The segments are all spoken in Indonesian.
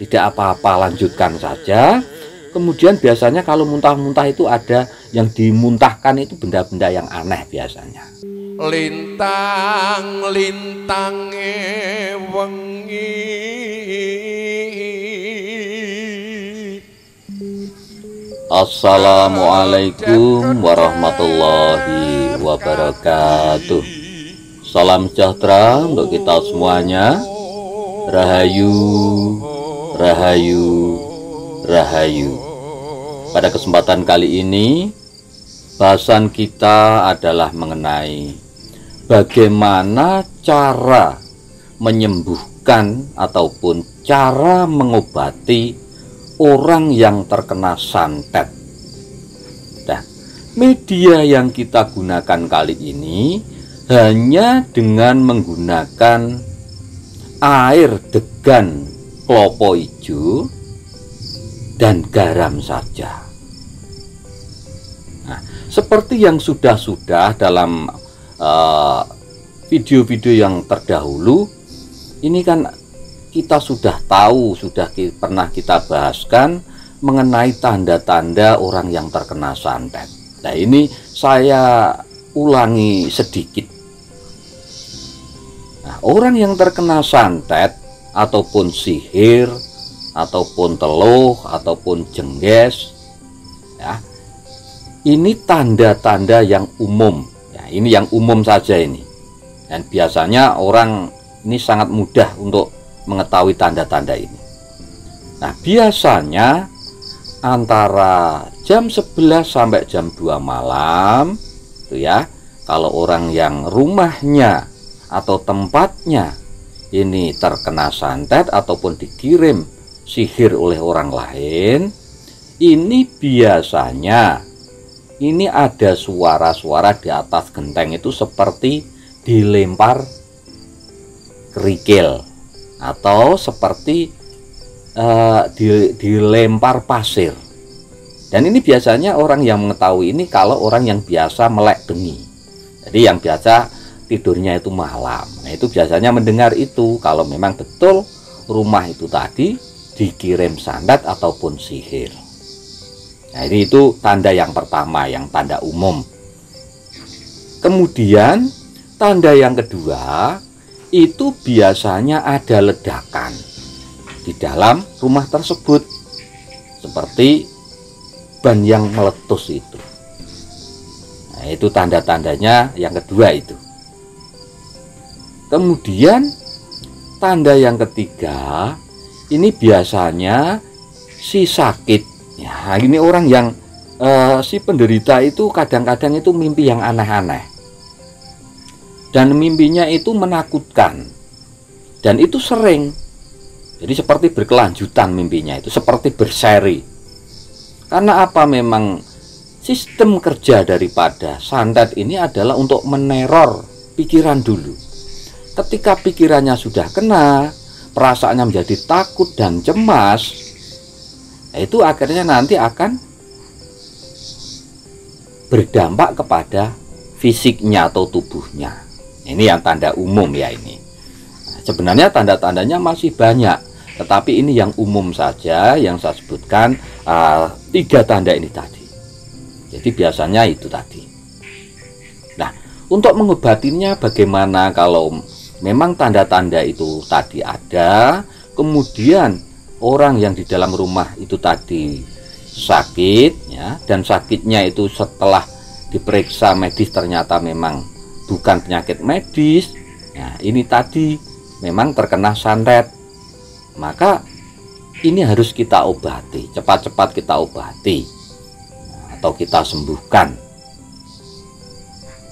tidak apa-apa, lanjutkan saja. Kemudian biasanya kalau muntah-muntah itu ada yang dimuntahkan itu benda-benda yang aneh biasanya. Lintang-lintange wengi Assalamualaikum warahmatullahi wabarakatuh. Salam sejahtera untuk kita semuanya. Rahayu, rahayu, rahayu. Pada kesempatan kali ini bahasan kita adalah mengenai bagaimana cara menyembuhkan ataupun cara mengobati orang yang terkena santet. Nah, media yang kita gunakan kali ini hanya dengan menggunakan air degan klopo hijau dan garam saja. Nah, seperti yang sudah dalam video-video yang terdahulu, ini kan kita sudah tahu, pernah kita bahaskan mengenai tanda-tanda orang yang terkena santet. Nah, ini saya ulangi sedikit. Nah, orang yang terkena santet ataupun sihir ataupun teluh ataupun jengges, ya, ini tanda-tanda yang umum. Ya, ini yang umum saja ini. Dan biasanya orang ini sangat mudah untuk mengetahui tanda-tanda ini. Nah, biasanya antara jam 11 sampai jam 2 malam itu ya, kalau orang yang rumahnya atau tempatnya ini terkena santet ataupun dikirim sihir oleh orang lain, ini biasanya ini ada suara-suara di atas genteng itu seperti dilempar kerikil atau seperti dilempar pasir. Dan ini biasanya orang yang mengetahui ini kalau orang yang biasa melek bengi. Jadi yang biasa tidurnya itu malam. Nah, itu biasanya mendengar itu kalau memang betul rumah itu tadi dikirim santet ataupun sihir. Nah, ini itu tanda yang pertama, yang tanda umum. Kemudian tanda yang kedua, itu biasanya ada ledakan di dalam rumah tersebut, seperti ban yang meletus itu. Nah, itu tanda-tandanya yang kedua itu. Kemudian tanda yang ketiga, ini biasanya si sakit. Ya, ini orang yang si penderita itu kadang-kadang itu mimpi yang aneh-aneh. Dan mimpinya itu menakutkan. Dan itu sering. Jadi seperti berkelanjutan mimpinya itu, seperti berseri. Karena apa? Memang sistem kerja daripada santet ini adalah untuk meneror pikiran dulu. Ketika pikirannya sudah kena, perasaannya menjadi takut dan cemas, itu akhirnya nanti akan berdampak kepada fisiknya atau tubuhnya. Ini yang tanda umum ya ini. Sebenarnya tanda-tandanya masih banyak, tetapi ini yang umum saja yang saya sebutkan, 3 tanda ini tadi. Jadi biasanya itu tadi. Nah, untuk mengobatinya bagaimana kalau memang tanda-tanda itu tadi ada, kemudian orang yang di dalam rumah itu tadi sakit ya, dan sakitnya itu setelah diperiksa medis ternyata memang bukan penyakit medis. Nah, ini tadi memang terkena santet. Maka ini harus kita obati, cepat-cepat kita obati atau kita sembuhkan.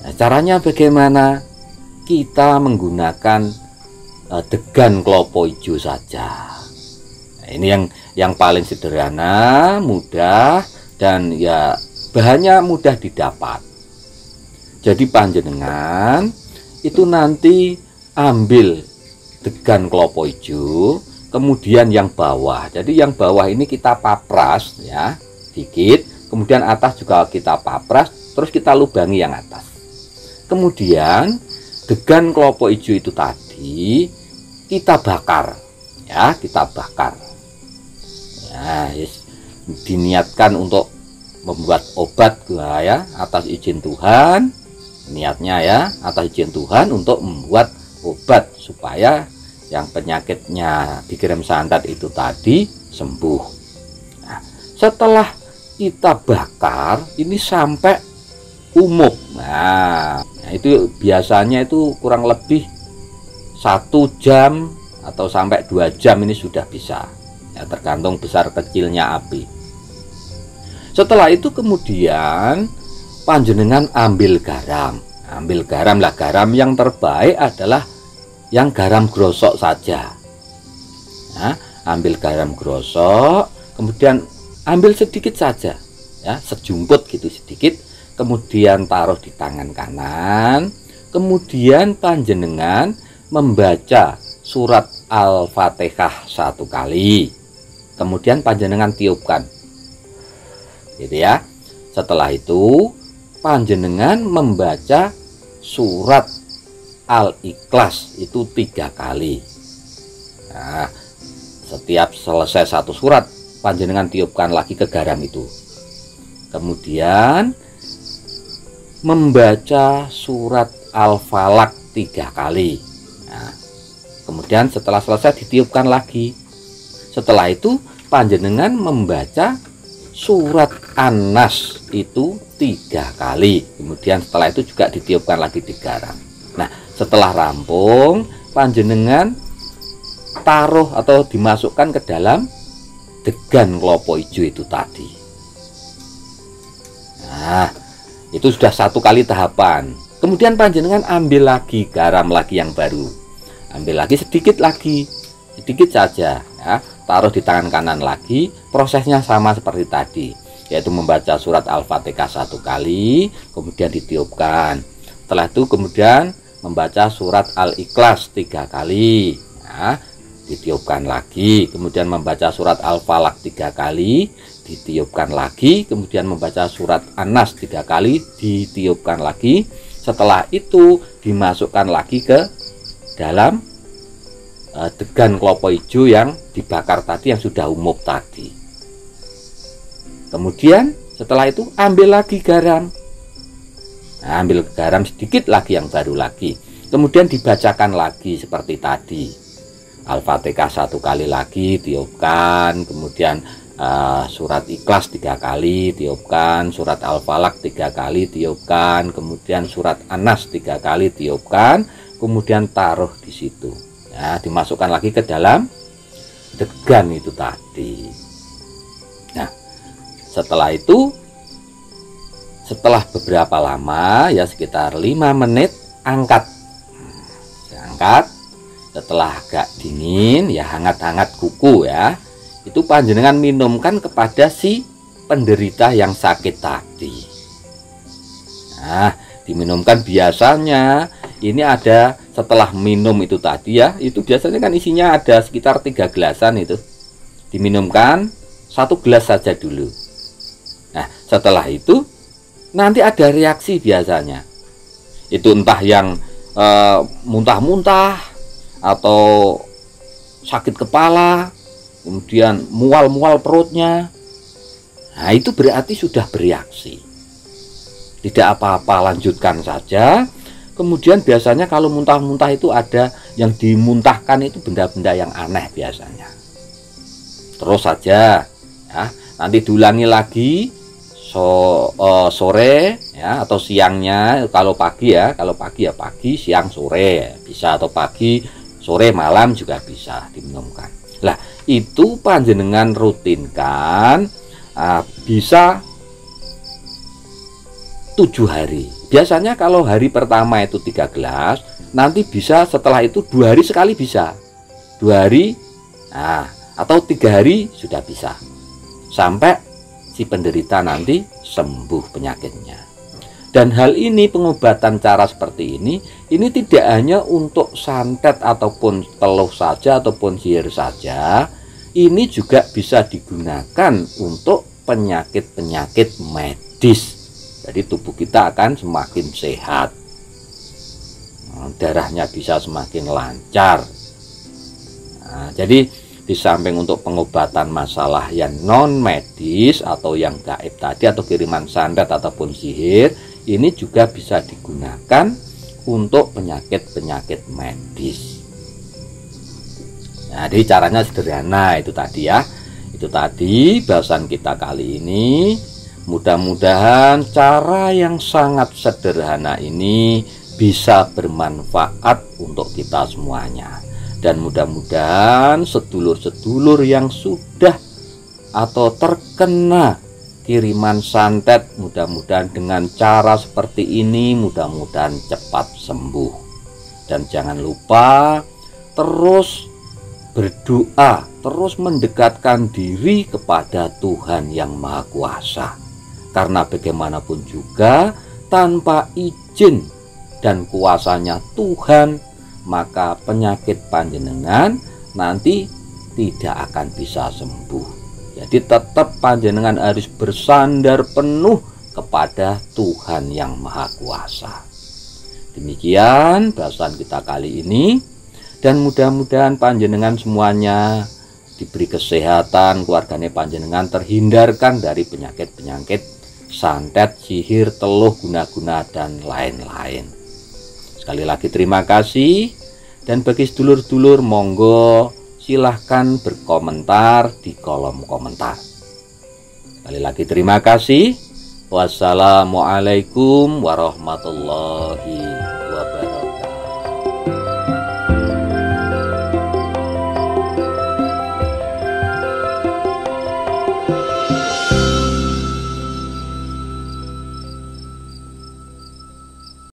Nah, caranya bagaimana? Kita menggunakan degan klopo hijau saja. Nah, ini yang paling sederhana, mudah, dan ya bahannya mudah didapat. Jadi panjenengan itu nanti ambil degan klopo hijau, kemudian yang bawah. Jadi yang bawah ini kita papras ya, dikit, kemudian atas juga kita papras, terus kita lubangi yang atas. Kemudian degan klopo hijau itu tadi kita bakar ya, kita bakar. Nah, diniatkan untuk membuat obat ya atas izin Tuhan, niatnya ya atas izin Tuhan untuk membuat obat supaya yang penyakitnya dikirim santet itu tadi sembuh. Nah, setelah kita bakar ini sampai umum, nah itu biasanya itu kurang lebih 1 jam atau sampai 2 jam ini sudah bisa ya, tergantung besar kecilnya api. Setelah itu kemudian panjenengan ambil garam lah. Garam yang terbaik adalah yang garam grosok saja. Nah, ambil garam grosok, kemudian ambil sedikit saja ya, sejumput gitu sedikit, kemudian taruh di tangan kanan, kemudian panjenengan membaca surat Al-Fatihah 1 kali, kemudian panjenengan tiupkan gitu ya. Setelah itu panjenengan membaca surat Al-Ikhlas itu 3 kali. Nah, setiap selesai 1 surat panjenengan tiupkan lagi ke garam itu, kemudian membaca surat Al-Falaq 3 kali. Nah, kemudian setelah selesai ditiupkan lagi. Setelah itu panjenengan membaca surat An-Nas itu 3 kali. Kemudian setelah itu juga ditiupkan lagi di garam. Nah, setelah rampung panjenengan taruh atau dimasukkan ke dalam degan klopo hijau itu tadi. Nah, itu sudah 1 kali tahapan. Kemudian panjenengan ambil lagi garam lagi yang baru, ambil lagi sedikit saja ya, taruh di tangan kanan lagi. Prosesnya sama seperti tadi, yaitu membaca surat Al-Fatihah 1 kali, kemudian ditiupkan. Setelah itu kemudian membaca surat Al-Ikhlas 3 kali ya, ditiupkan lagi, kemudian membaca surat Al-Falaq 3 kali, ditiupkan lagi, kemudian membaca surat An-Nas 3 kali, ditiupkan lagi. Setelah itu dimasukkan lagi ke dalam degan klopo hijau yang dibakar tadi, yang sudah umum tadi. Kemudian setelah itu ambil lagi garam. Nah, ambil garam sedikit lagi yang baru lagi, kemudian dibacakan lagi seperti tadi. Al-Fatihah 1 kali lagi tiupkan, kemudian surat Ikhlas 3 kali tiupkan, surat Al-Falaq 3 kali tiupkan, kemudian surat An-Nas 3 kali tiupkan, kemudian taruh di situ. Nah, dimasukkan lagi ke dalam degan itu tadi. Nah, setelah itu, setelah beberapa lama ya sekitar 5 menit, angkat. Setelah agak dingin ya, hangat-hangat kuku ya, itu panjenengan minumkan kepada si penderita yang sakit tadi. Nah, diminumkan biasanya ini ada, setelah minum itu tadi ya, itu biasanya kan isinya ada sekitar 3 gelasan itu. Diminumkan 1 gelas saja dulu. Nah, setelah itu nanti ada reaksi biasanya. Itu entah yang muntah-muntah atau sakit kepala, kemudian mual-mual perutnya. Nah, itu berarti sudah bereaksi. Tidak apa-apa, lanjutkan saja. Kemudian biasanya kalau muntah-muntah itu ada yang dimuntahkan itu benda-benda yang aneh biasanya. Terus saja ya, nanti diulangi lagi sore ya, atau siangnya. Kalau pagi ya, pagi, siang, sore bisa, atau pagi, sore, malam juga bisa diminumkan. Lah, itu panjenengan rutinkan bisa 7 hari. Biasanya kalau hari pertama itu 3 gelas, nanti bisa setelah itu 2 hari sekali bisa. 2 hari, atau 3 hari sudah bisa. Sampai si penderita nanti sembuh penyakitnya. Dan hal ini, pengobatan cara seperti ini tidak hanya untuk santet ataupun teluh saja ataupun sihir saja. Ini juga bisa digunakan untuk penyakit-penyakit medis. Jadi tubuh kita akan semakin sehat, darahnya bisa semakin lancar. Nah, jadi Di samping untuk pengobatan masalah yang non medis atau yang gaib tadi, atau kiriman santet ataupun sihir, ini juga bisa digunakan untuk penyakit-penyakit medis. Nah, jadi caranya sederhana itu tadi ya. Itu tadi bahasan kita kali ini. Mudah-mudahan cara yang sangat sederhana ini bisa bermanfaat untuk kita semuanya. Dan mudah-mudahan sedulur-sedulur yang sudah atau terkena kiriman santet, mudah-mudahan dengan cara seperti ini mudah-mudahan cepat sembuh. Dan jangan lupa terus berdoa, terus mendekatkan diri kepada Tuhan yang Maha Kuasa. Karena bagaimanapun juga tanpa izin dan kuasanya Tuhan, maka penyakit panjenengan nanti tidak akan bisa sembuh. Jadi tetap panjenengan harus bersandar penuh kepada Tuhan yang Maha Kuasa. Demikian bahasan kita kali ini, dan mudah-mudahan panjenengan semuanya diberi kesehatan, keluarganya panjenengan terhindarkan dari penyakit-penyakit santet, sihir, teluh, guna-guna, dan lain-lain. Sekali lagi terima kasih, dan bagi sedulur-sedulur monggo silahkan berkomentar di kolom komentar. Sekali lagi terima kasih. Wassalamualaikum warahmatullahi wabarakatuh.